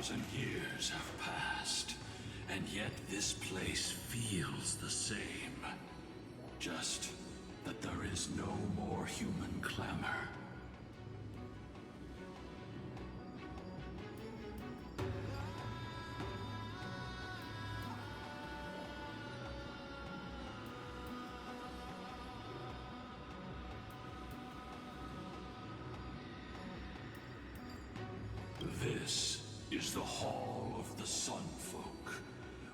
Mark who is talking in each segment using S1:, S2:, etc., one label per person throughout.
S1: 2,000 years have passed, and yet this place feels the same. Just that there is no more human clamor. This is the Hall of the Sunfolk,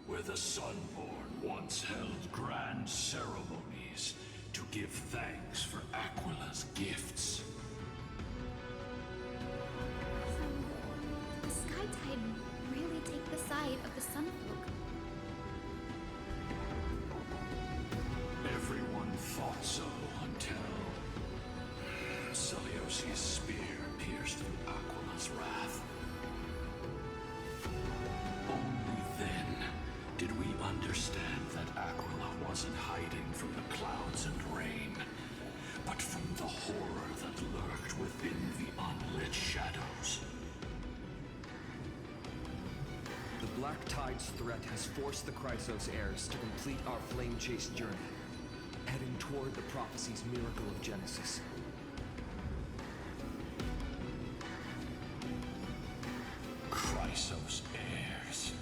S1: where the Sunborn once held grand ceremonies to give thanks for Aquila's gifts.
S2: So, the Sky Titan really take the side of the Sunfolk?
S1: Everyone thought so until Celiosi's spear pierced through Aquila's wrath. Only then did we understand that Aquila wasn't hiding from the clouds and rain, but from the horror that lurked within the unlit shadows.
S3: The Black Tide's threat has forced the Chrysos heirs to complete our flame chase journey, heading toward the prophecy's miracle of Genesis.
S1: Chrysos heirs.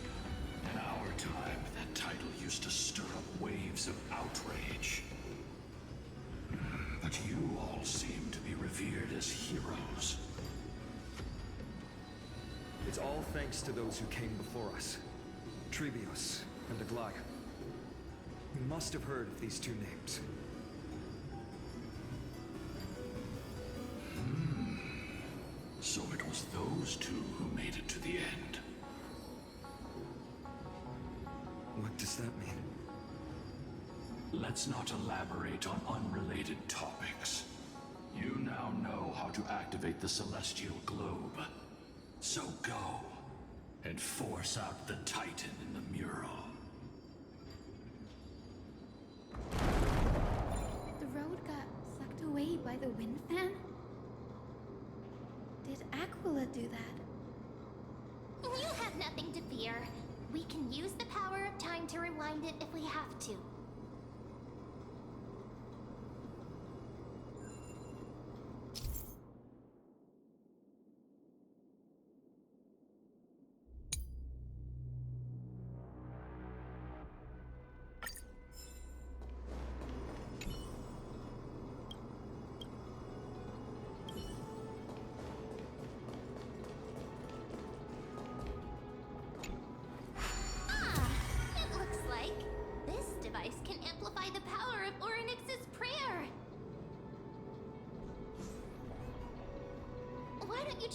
S1: In our time, that title used to stir up waves of outrage. But you all seem to be revered as heroes.
S3: It's all thanks to those who came before us, Trebios and Aglaya. You must have heard of these two names.
S1: So it was those two who made it to the end.
S3: What does that mean?
S1: Let's not elaborate on unrelated topics. You now know how to activate the celestial globe. So go and force out the Titan in the mural.
S2: The road got sucked away by the wind fan? Did Aquila do that?
S4: You have nothing to fear. We can use the power of time to rewind it if we have to.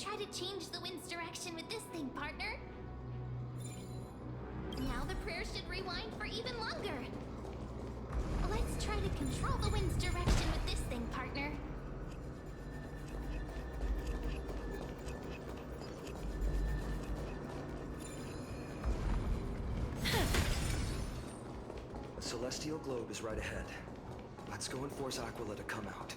S4: Try to change the wind's direction with this thing, partner. Now the prayer should rewind for even longer. Let's try to control the wind's direction with this thing, partner.
S3: The celestial globe is right ahead. Let's go and force Aquila to come out.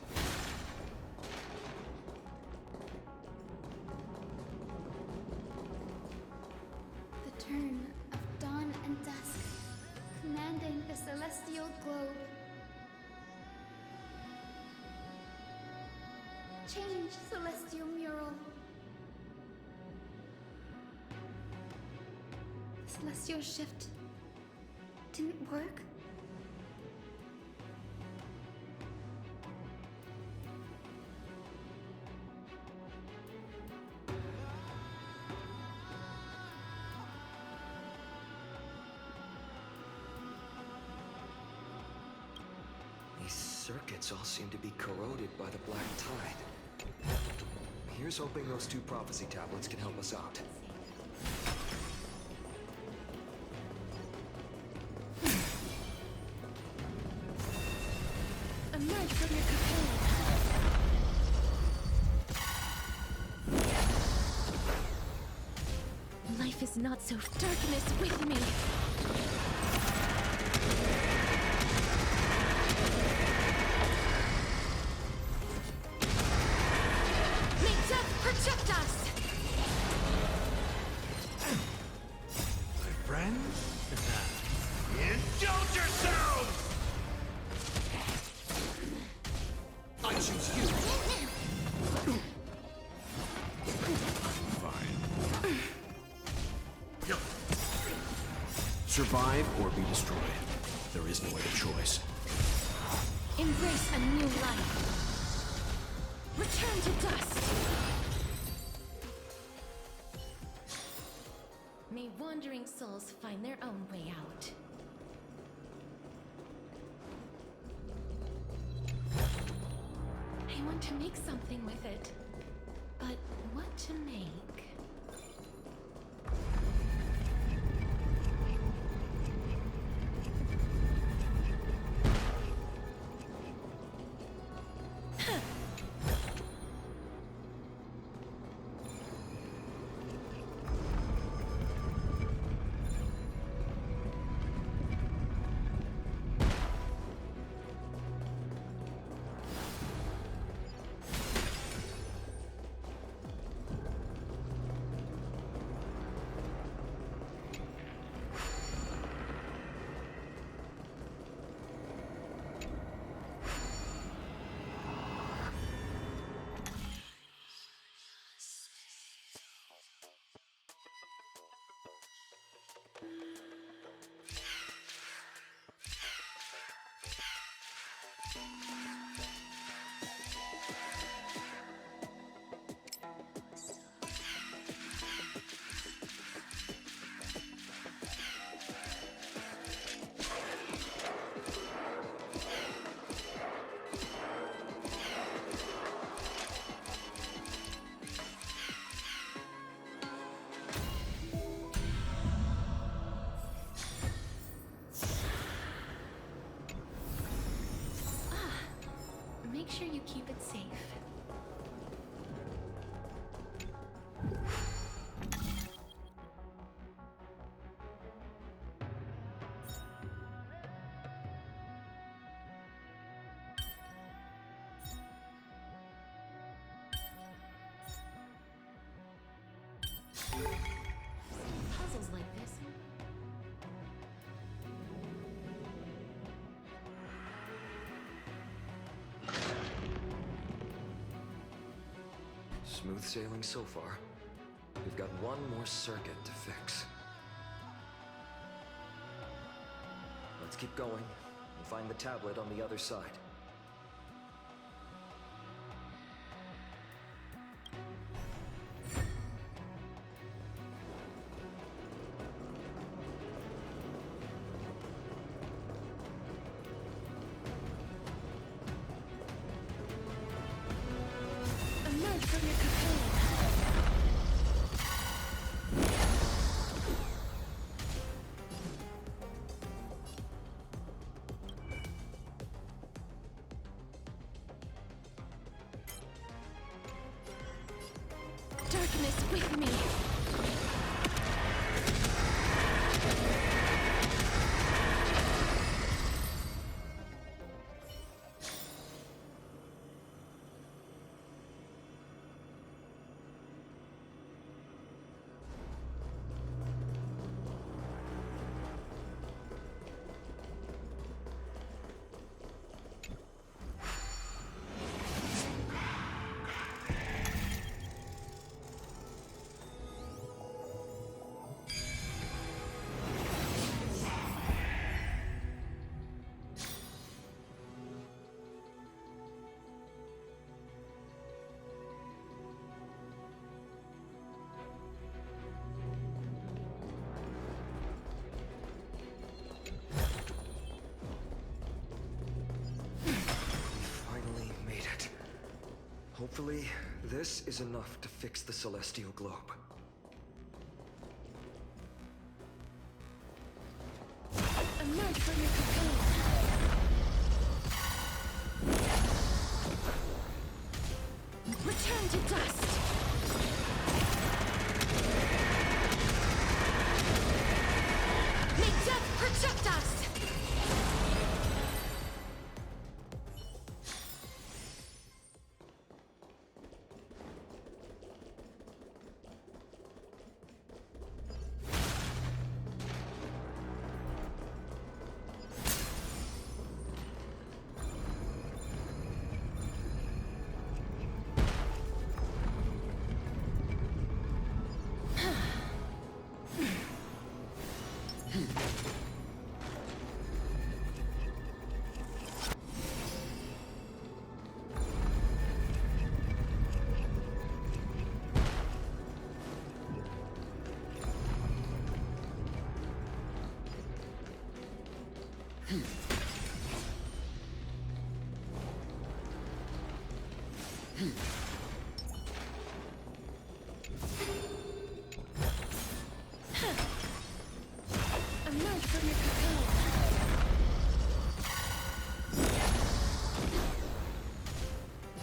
S2: Turn of dawn and dusk, commanding the celestial globe. Change, celestial mural. The celestial shift didn't work?
S3: These circuits all seem to be corroded by the Black Tide. Here's hoping those two prophecy tablets can help us out.
S2: Emerge from your cocoon.
S4: Life is not so darkness with me. May death protect us!
S5: Survive or be destroyed. There is no other choice.
S4: Embrace a new life. Return to dust. May wandering souls find their own way out. I want to make something with it. But what to make? Make sure you keep it safe. Puzzles like this.
S3: Smooth sailing so far. We've got one more circuit to fix. Let's keep going and find the tablet on the other side.
S4: Emerge from your cocoon. Darkness with me.
S3: Finally made it. Hopefully, this is enough to fix the celestial globe.
S4: Emerge from your cocoon. Return to dust. May death protect us.
S2: Emerge from your cocoon.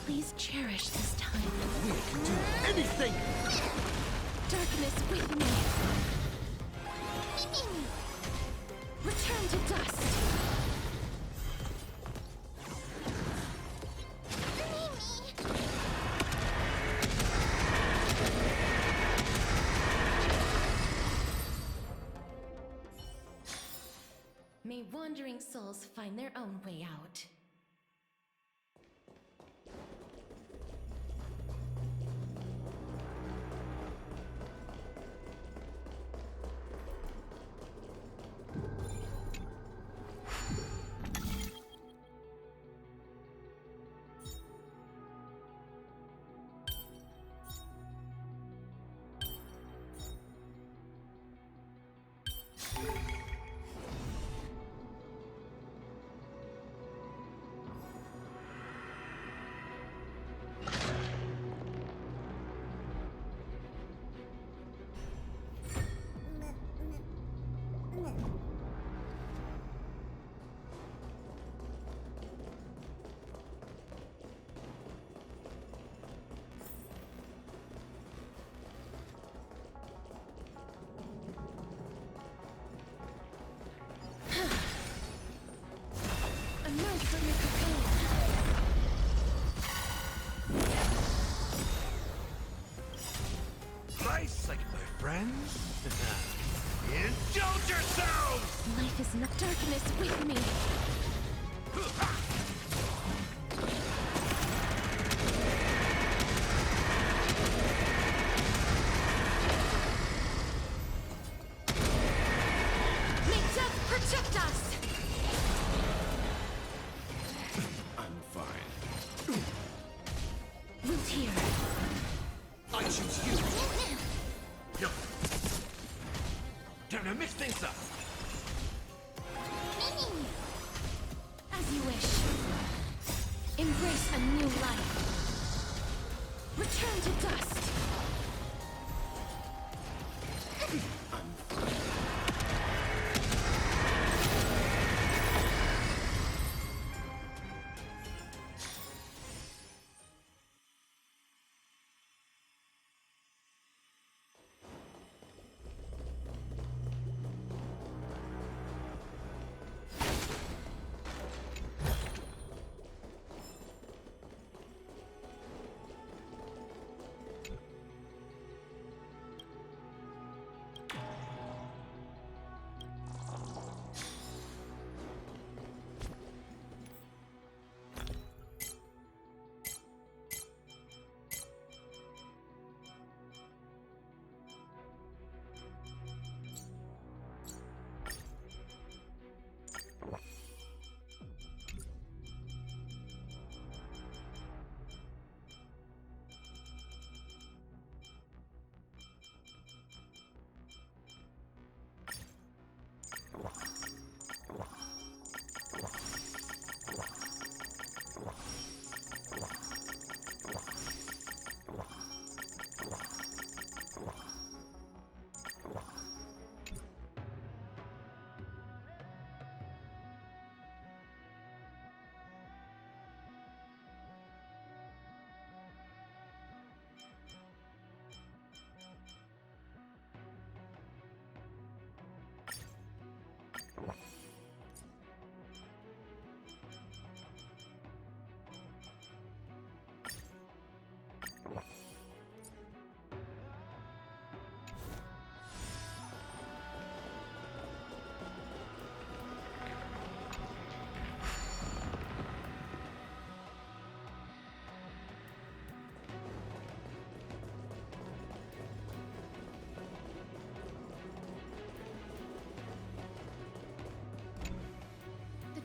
S2: Please cherish this time.
S6: We can do anything!
S2: Darkness with me. Return to dust. May wandering souls find their own way out. Emerge from your cocoon.
S6: Price like my friends? Indulge yourselves!
S2: Life is not darkness with me. May death protect us!
S5: I'm fine.
S2: Root here.
S6: I choose you! No. Time to mix things up!
S2: As you wish. Embrace a new life. Return to dust.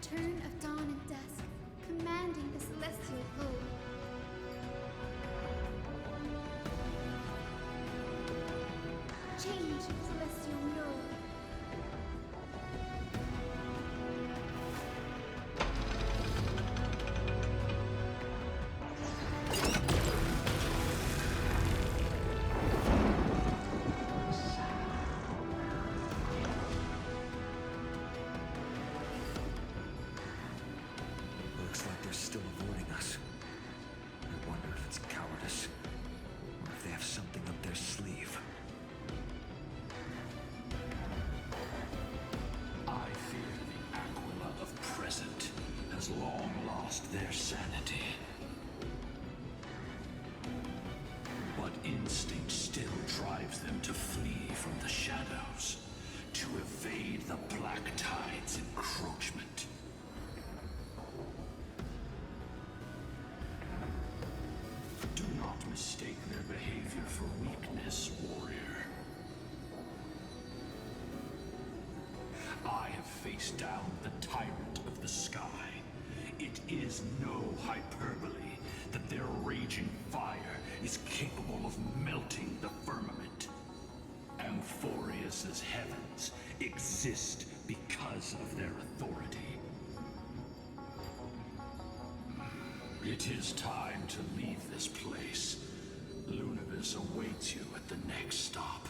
S4: Turn of dawn and dusk, commanding the celestial globe. Change, celestial node.
S3: have something up their sleeve.
S1: I fear the Aquila of present has long lost their sanity. But instinct still drives them to flee from the shadows, to evade the Black Tide's encroachment. Do not mistake their behavior for weakness, warrior. I have faced down the tyrant of the sky. It is no hyperbole that their raging fire is capable of melting the firmament. Amphorius's heavens exist because of their authority. It is time to leave this place. Lunavis awaits you at the next stop.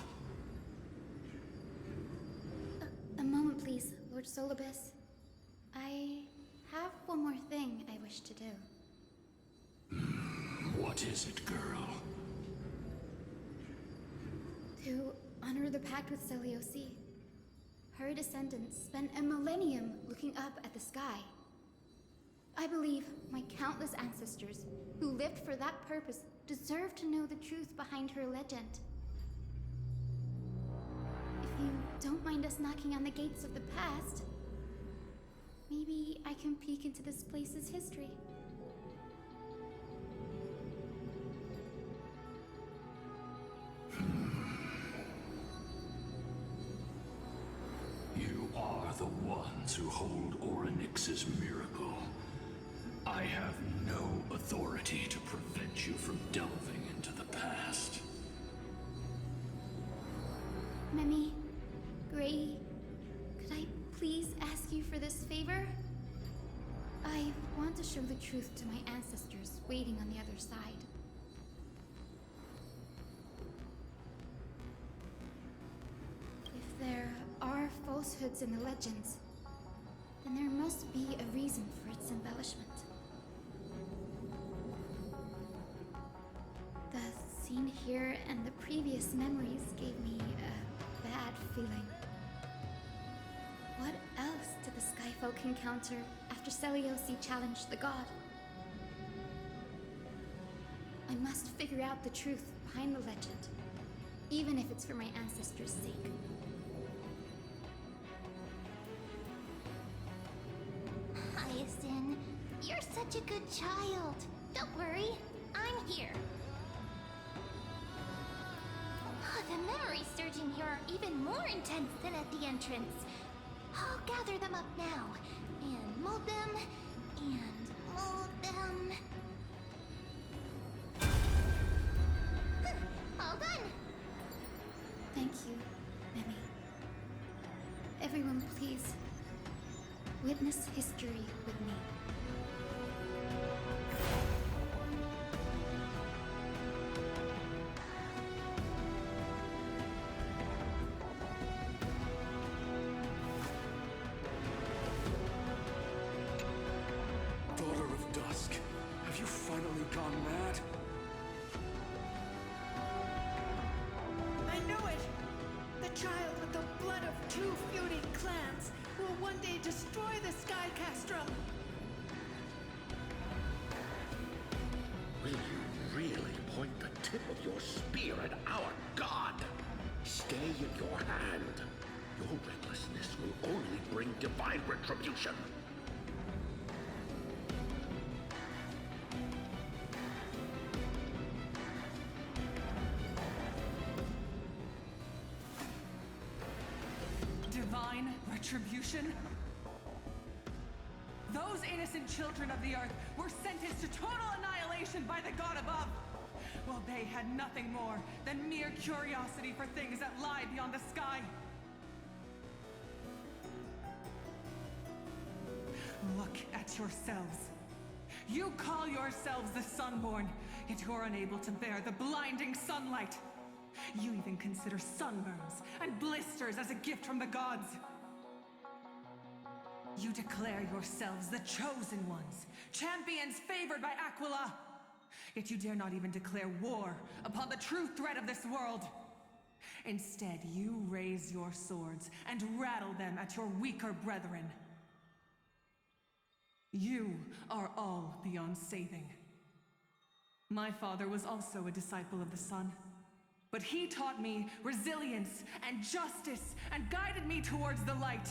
S2: A moment, please, Lord Solibus. I have one more thing I wish to do.
S1: What is it, girl?
S2: To honor the pact with Selioci. Her descendants spent a millennium looking up at the sky. I believe my countless ancestors who lived for that purpose deserve to know the truth behind her legend. If you don't mind us knocking on the gates of the past, maybe I can peek into this place's history.
S1: You are the ones who hold Orynyx's miracle. I have no authority to prevent you from delving into the past.
S2: Memi, Gray, could I please ask you for this favor? I want to show the truth to my ancestors waiting on the other side. If there are falsehoods in the legends, then there must be a reason for its embellishment. The scene here and the previous memories gave me a bad feeling. What else did the Skyfolk encounter after Selioci challenged the god? I must figure out the truth behind the legend, even if it's for my ancestors' sake.
S4: Hyacinth, you're such a good child. Don't worry, I'm here. The memories surging here are even more intense than at the entrance. I'll gather them up now, and mold them, and mold them. All done!
S2: Thank you, Memi. Everyone, please, witness history with me.
S3: Daughter of Dusk, have you finally gone mad?
S7: I know it! The child with the blood of two feuding clans will one day destroy the Sky Castrum!
S8: Will you really point the tip of your spear at our god? Stay in your hand. Your recklessness will only bring divine retribution.
S9: Divine retribution? Those innocent children of the earth were sentenced to total annihilation by the god above, while they had nothing more than mere curiosity for things that lie beyond the sky. Look at yourselves. You call yourselves the Sunborn, yet you're unable to bear the blinding sunlight. You even consider sunburns and blisters as a gift from the gods. You declare yourselves the chosen ones, champions favored by Aquila. Yet you dare not even declare war upon the true threat of this world. Instead, you raise your swords and rattle them at your weaker brethren. You are all beyond saving. My father was also a disciple of the sun, but he taught me resilience and justice and guided me towards the light.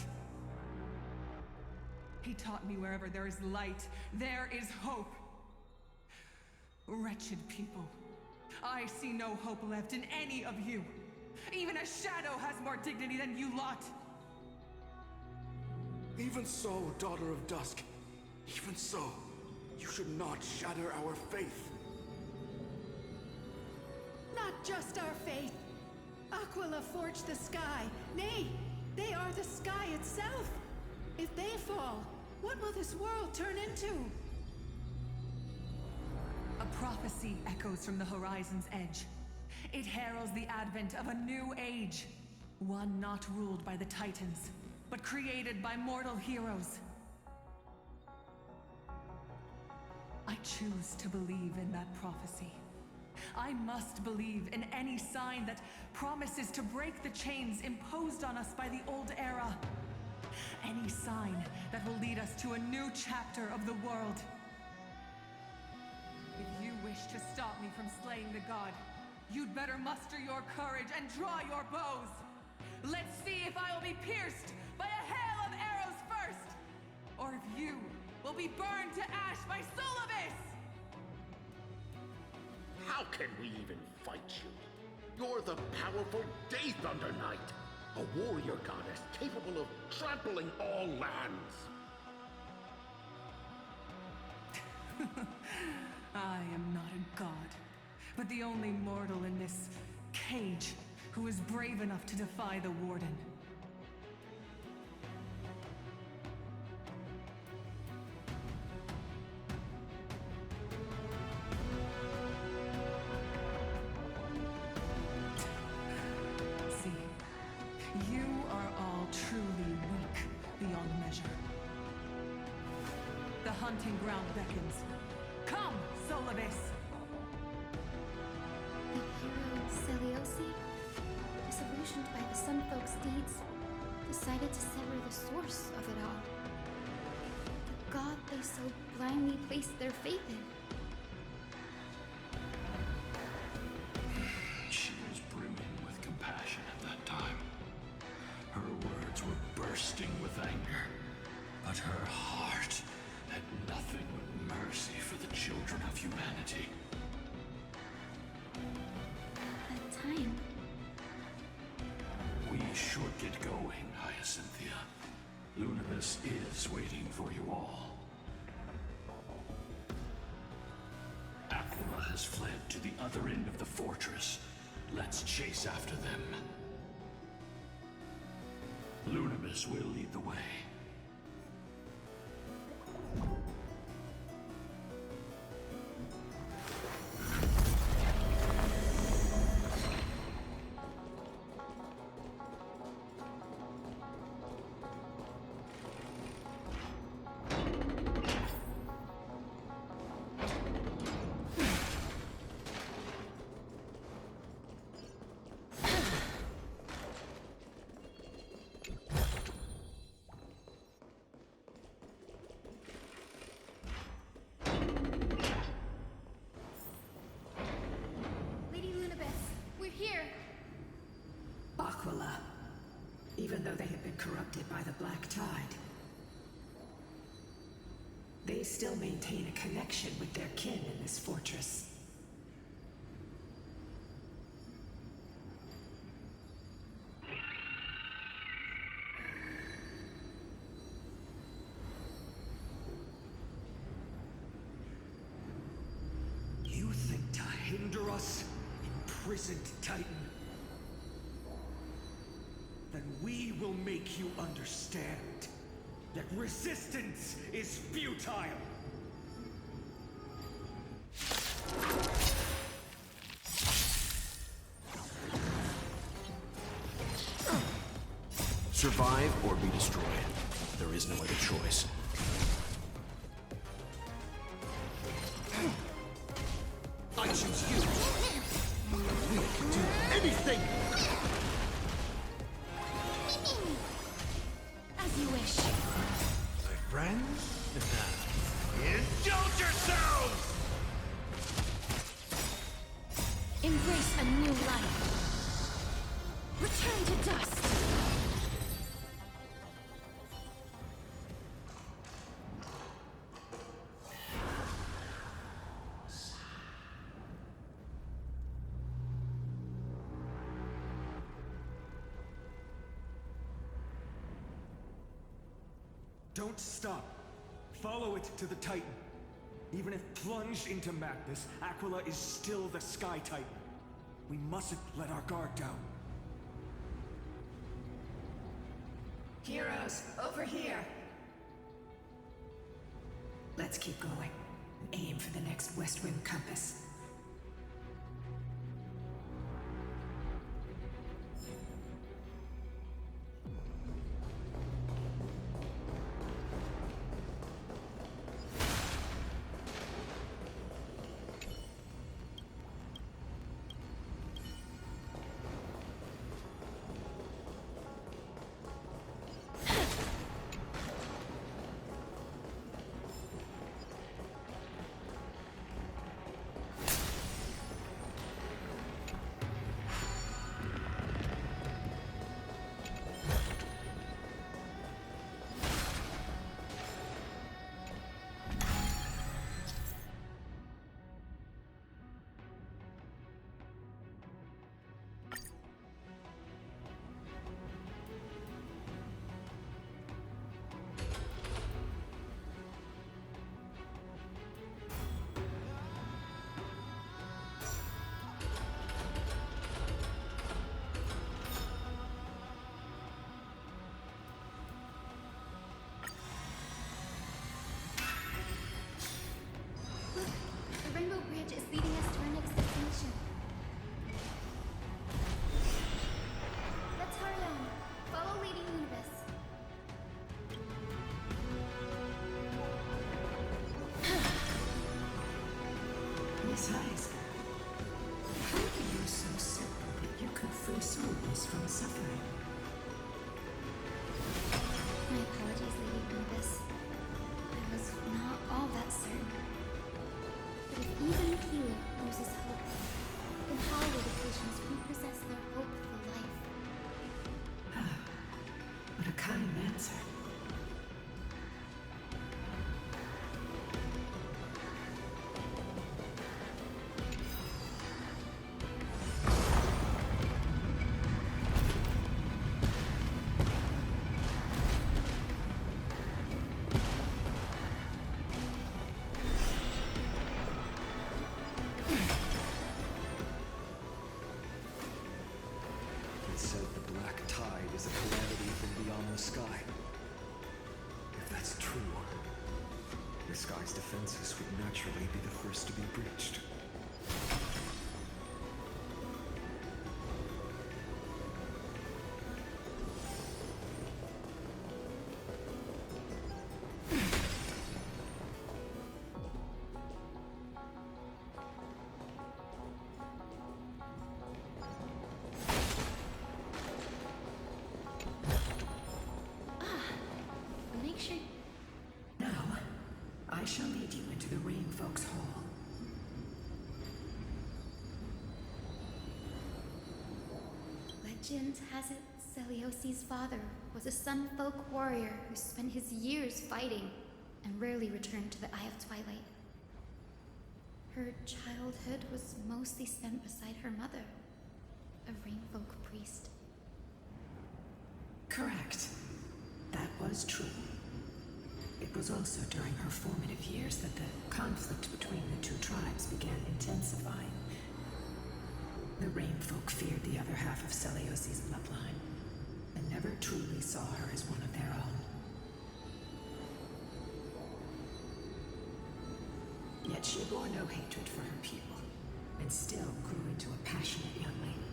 S9: He taught me wherever there is light, there is hope. Wretched people, I see no hope left in any of you. Even a shadow has more dignity than you lot.
S10: Even so, Daughter of Dusk, even so, you should not shatter our faith.
S7: Not just our faith. Aquila forged the sky. Nay, they are the sky itself. If they fall, what will this world turn into?
S9: A prophecy echoes from the horizon's edge. It heralds the advent of a new age. One not ruled by the Titans, but created by mortal heroes. I choose to believe in that prophecy. I must believe in any sign that promises to break the chains imposed on us by the old era. Any sign that will lead us to a new chapter of the world. If you wish to stop me from slaying the god, you'd better muster your courage and draw your bows. Let's see if I will be pierced by a hail of arrows first, or if you will be burned to ash by Solobis!
S8: How can we even fight you? You're the powerful Day Thunder Knight, a warrior goddess capable of trampling all lands.
S9: I am not a god, but the only mortal in this cage who is brave enough to defy the Warden. See, you are all truly weak beyond measure. The hunting ground beckons. Come, Solobis!
S2: The hero Seliosi, disillusioned by the Sun Folk's deeds, decided to sever the source of it all. The god they so blindly placed their faith in.
S1: She was brimming with compassion at that time. Her words were bursting with anger, but her heart had nothing but mercy for the children of humanity.
S2: That time,
S1: We should get going, Hyacinthia. Lunibus is waiting for you all. Aquila has fled to the other end of the fortress. Let's chase after them. Lunibus will lead the way.
S2: Lady Lunibus, we're here.
S11: Aquila, even though they have been corrupted by the Black Tide, they still maintain a connection with their kin in this fortress.
S3: You think to hinder us, imprisoned Titan? Then we will make you understand that resistance is futile!
S5: Survive or be destroyed. There is no other choice.
S6: anything!
S2: As you wish.
S6: My friends? Indulge yourselves!
S2: Embrace a new life. Return to dust.
S3: Don't stop. Follow it to the Titan. Even if plunged into madness, Aquila is still the Sky Titan. We mustn't let our guard down.
S11: Heroes, over here. Let's keep going. Aim for the next West Rim compass.
S2: The Rainbow Bridge is leading us to our next destination. Let's hurry on. Follow Lady Universe.
S11: Miss Eyes, how are you so simple that you can free souls from suffering?
S2: My apologies, Lady Universe. I was not all that certain. But if even Kilo loses hope, then how will the patients repossess their hope for life?
S11: What a kind answer.
S3: It said the black tide is a calamity from beyond the sky. If that's true, the sky's defenses would naturally be the first to be breached.
S2: Make sure.
S11: Now, I shall lead you into the Rain Folks Hall.
S2: Legend has it Celiosi's father was a Sun Folk warrior who spent his years fighting and rarely returned to the Eye of Twilight. Her childhood was mostly spent beside her mother, a Rainfolk priest.
S11: Correct. That was true. It was also during her formative years that the conflict between the two tribes began intensifying. The Rainfolk feared the other half of Celiosi's bloodline, and never truly saw her as one of their own. Yet she bore no hatred for her people, and still grew into a passionate young lady.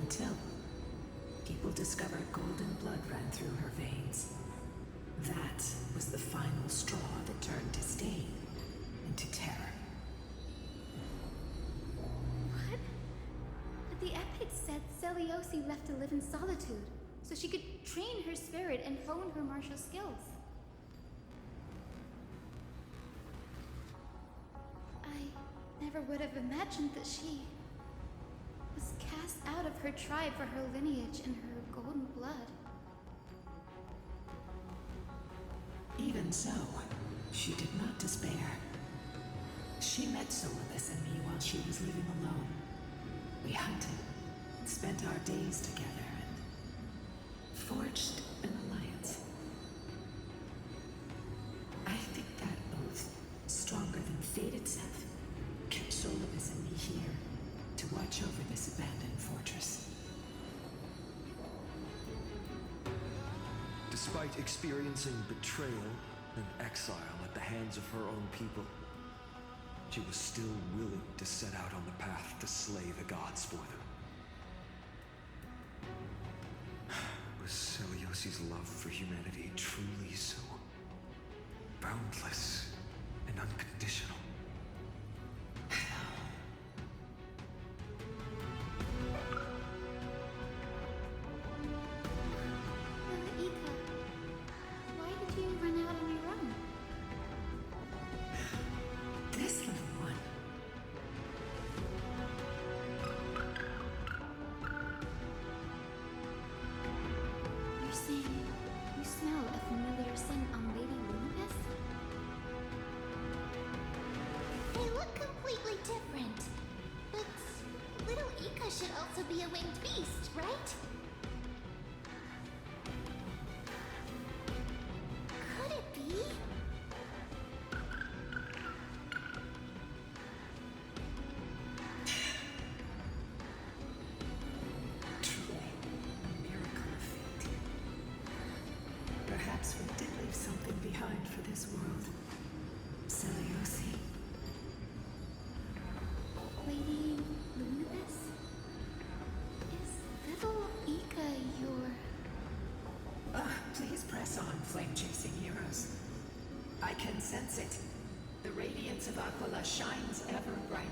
S11: Until people discovered golden blood ran through her veins. That was the final straw that turned disdain into terror.
S2: Seliosi left to live in solitude, so she could train her spirit and hone her martial skills. I never would have imagined that she was cast out of her tribe for her lineage and her golden blood.
S11: Even so, she did not despair. She met Solibus and me while she was living alone. We hunted, spent our days together, and forged an alliance. I think that oath, stronger than fate itself, kept Solibus and me here to watch over this abandoned fortress.
S3: Despite experiencing betrayal and exile at the hands of her own people, she was still willing to set out on the path to slay the gods for them. Was Seliosi's love for humanity truly so boundless and unconditional?
S2: Ika, why did you run out on your own?
S11: This little one.
S2: You're saying you smell a familiar scent on Lady Lunibus?
S4: They look completely different. But little Ika should also be a winged beast, right? Could it be?
S11: Truly, a miracle of fate. Perhaps we did leave something behind for this world. Seliosi.
S2: Lady Lunibus? Is little Ika your...
S11: Please press on, flame-chasing heroes. I can sense it. The radiance of Aquila shines ever brighter.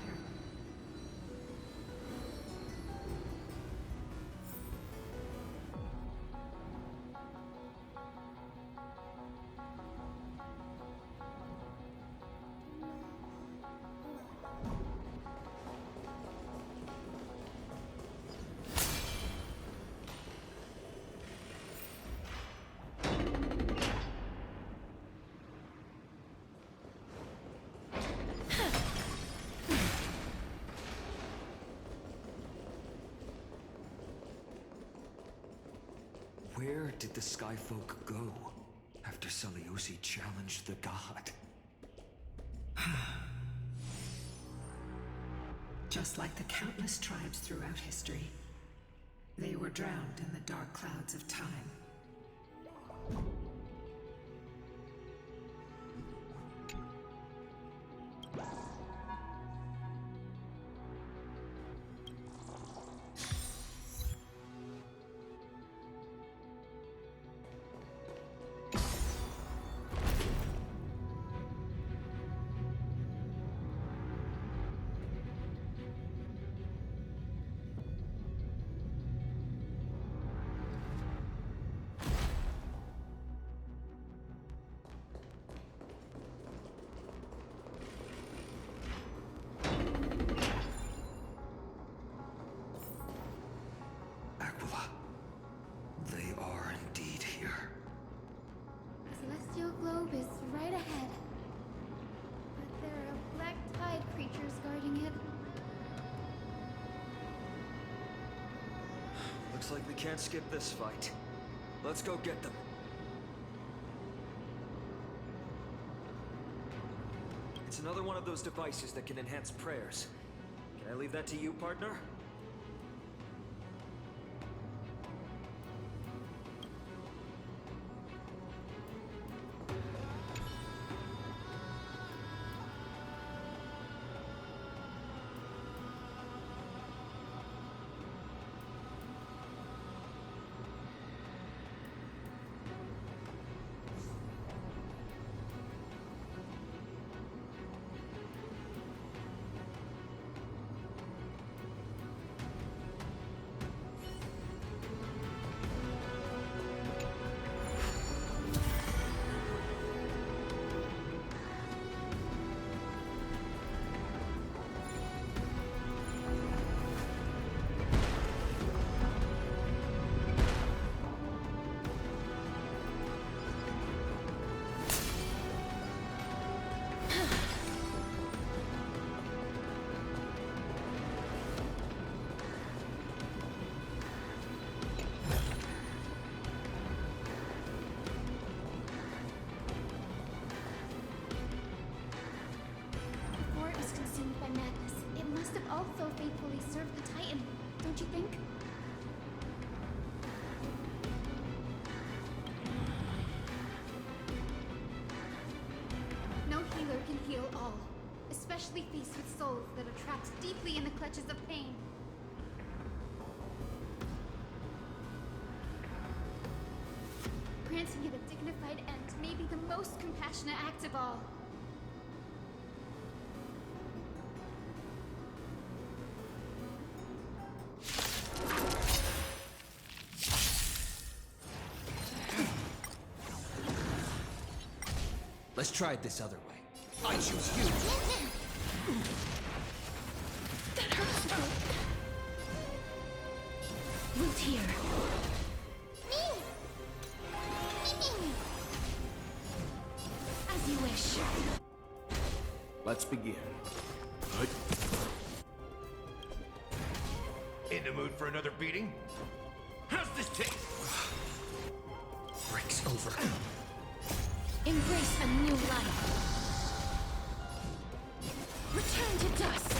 S3: Where did the Skyfolk go after Seliosi challenged the god?
S11: Just like the countless tribes throughout history, they were drowned in the dark clouds of time.
S3: Aquila. They are indeed here.
S2: The celestial globe is right ahead. But there are black tide creatures guarding it.
S3: Looks like we can't skip this fight. Let's go get them. It's another one of those devices that can enhance prayers. Can I leave that to you, partner?
S2: also faithfully served the Titan, don't you think? No healer can heal all, especially faced with souls that are trapped deeply in the clutches of pain. Granting it a dignified end may be the most compassionate act of all.
S5: Let's try it this other way. I choose you!
S4: That hurts a bit. Root here. As you wish.
S5: Let's begin.
S6: In the mood for another beating? How's this taste?
S5: Breaks over.
S4: Embrace a new life. Return to dust.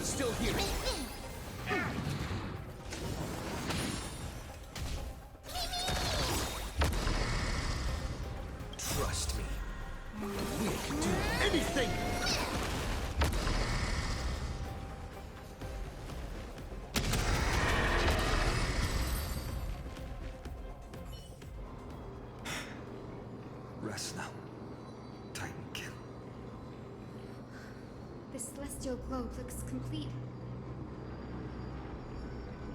S5: Still here. Trust me. We can do anything!
S3: Rest now. Titan kill.
S2: The celestial globe looks complete.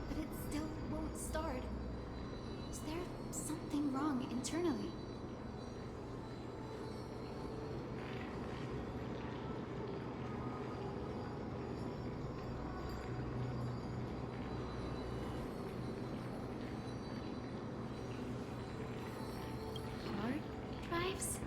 S2: But it still won't start. Is there something wrong internally? Hard drives?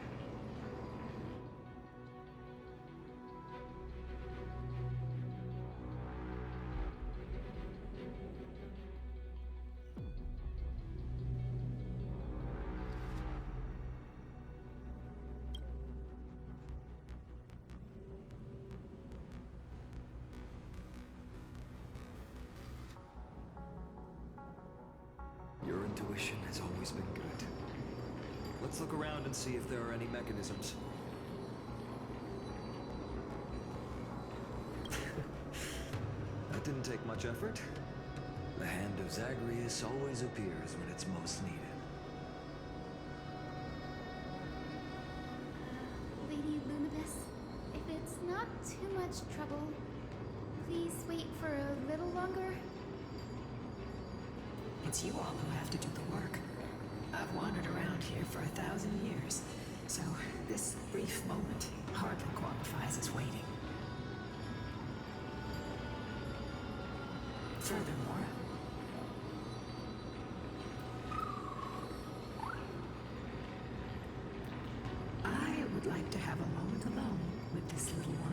S3: Your intuition has always been good. Let's look around and see if there are any mechanisms. That didn't take much effort. The hand of Zagreus always appears when it's most needed.
S2: Lady Lunibus, if it's not too much trouble, please wait for a little longer.
S11: It's you all who have to do the work. I've wandered around here for 1,000 years, so this brief moment hardly qualifies as waiting. Furthermore, I would like to have a moment alone with this little one.